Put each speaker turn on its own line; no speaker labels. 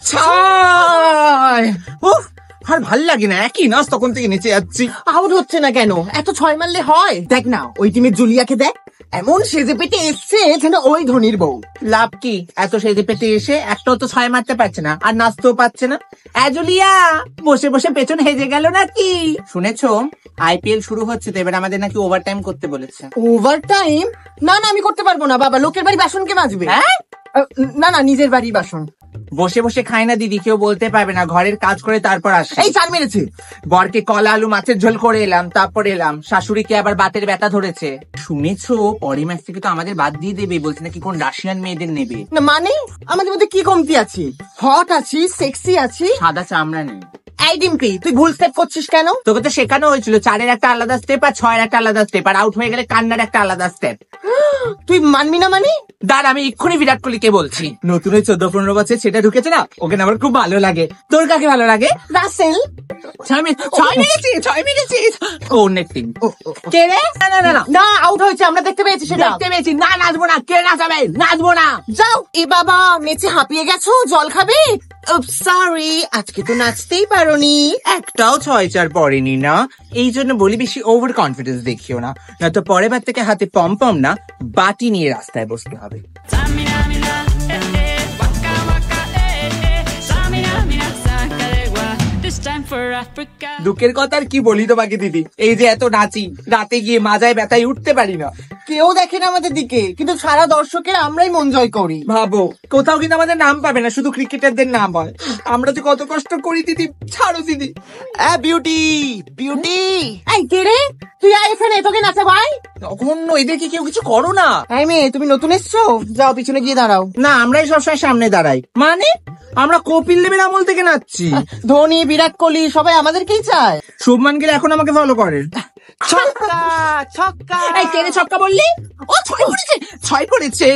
ছয়। উফ, আর ভাল লাগে না, একই নাচ তখন থেকে নিচে যাচ্ছি।
আউট হচ্ছে না কেন? এত 6 মারলে হয়? দেখ না ওই টিমের জুলিয়াকে দেখ, এমন সেজে পেটে এসছে যেন ওই ধনির বউ।
লাভ কি? এত সেজে পেতে এসে একটাও তো 6 মারতে পারছে না, আর নাচতেও পারছে না। জুলিয়া বসে বসে পেছন হেজে গেল নাকি? শুনেছো IPL শুরু হচ্ছে তো এবার আমাদের নাকি ওভার টাইম করতে বলেছে।
Over time? না না আমি করতে পারবো না বাবা, লোকের বাড়ি বাসন কে মাজবে?
হ্যাঁ?
না না নিজের বাড়ি বাসন।
বসে বসে খায় না দিদি, কেউ বলতে পারবে না, ঘরের কাজ করে তারপর আসে।
এই চার মেরেছে।
বরকে কলা আলু মাছের ঝোল করে এলাম, তারপর এলাম। শাশুড়িকে আবার বাতের ব্যথা ধরেছে। শুনেছো পরের ম্যাচ থেকে তো আমাদের বাদ দিয়ে দেবে, বলছে নাকি কোন রাশিয়ান মেয়েদের নেবে।
না মানে আমাদের মধ্যে কি কমতি আছে? হট আছি, সেক্সি আছি,
সাদা চামড়া নেই।
এই ডিম্পি তুই ভুল স্টেপ করছিস কেন?
তোকে তো শেখানো হয়েছিল 4-এর একটা আলাদা স্টেপ আর 6-এর একটা আলাদা স্টেপ, আর আউট হয়ে গেলে কান্নার একটা আলাদা স্টেপ।
তুই মানবি না মানে?
দাঁড়া আমি এক্ষুনি বিরাট কোহলিকে বলছি। নতুন ওই 14-15 বছর সেটা ঢুকেছে না, ওকে না আমার খুব ভালো লাগে। তোর কাকে ভালো লাগে?
রাসেল।
6 মেরেছি। ও নেটিং। কে রে? না না না
না আউট হয়েছে, আমরা দেখতে পেয়েছি সেটা।
দেখতে পেয়েছি। না নাচবো না, কে নাচাবে? নাচবো না।
যাও। এ বাবা মেচে হাঁপিয়ে গেছো, জল খাবে? সরি আজকে তো নাচতেই পারোনি।
একটাও 6-4 পড়েনি না, এই জন্য বলি বেশি ওভার কনফিডেন্স দেখিও না, না তো পরের বার থেকে হাতে পম না বাটি নিয়ে রাস্তায় বসতে হবে। দুঃখের কথা আর কি বলি তোমাকে দিদি, এই যে এত নাচি, রাতে গিয়ে মাজায় ব্যথায় উঠতে পারি না।
কেউ দেখে না আমাদের দিকে, কিন্তু সারা দর্শকের আমরাই মন জয় করি।
ভাবো কোথাও কিন্তু আমাদের নাম পাবে না, শুধু ক্রিকেটারদের নাম হয়। আমরা যে কত কষ্ট করি দিদি, ছাড়ো দিদি।
Beauty beauty. এই কে রে? তুই আয় এখানে, তোকে নাচা ভাই।
তখন এদেরকে কেউ কিছু করো না।
এই মেয়ে তুমি নতুন এসছো, যাও পিছনে গিয়ে দাঁড়াও।
না আমরাই সবসময় সামনে দাঁড়াই। মানে আমরা কপিল দেবের আমল থেকে নাচছি।
ধোনি বিরাট কোহলি সবাই আমাদেরকেই চায়।
শুভমান গিল এখন আমাকে ফলো করে।
ছক্কা ছক্কা।
এই কে রে ছক্কা বললি? ও 6 পড়েছে।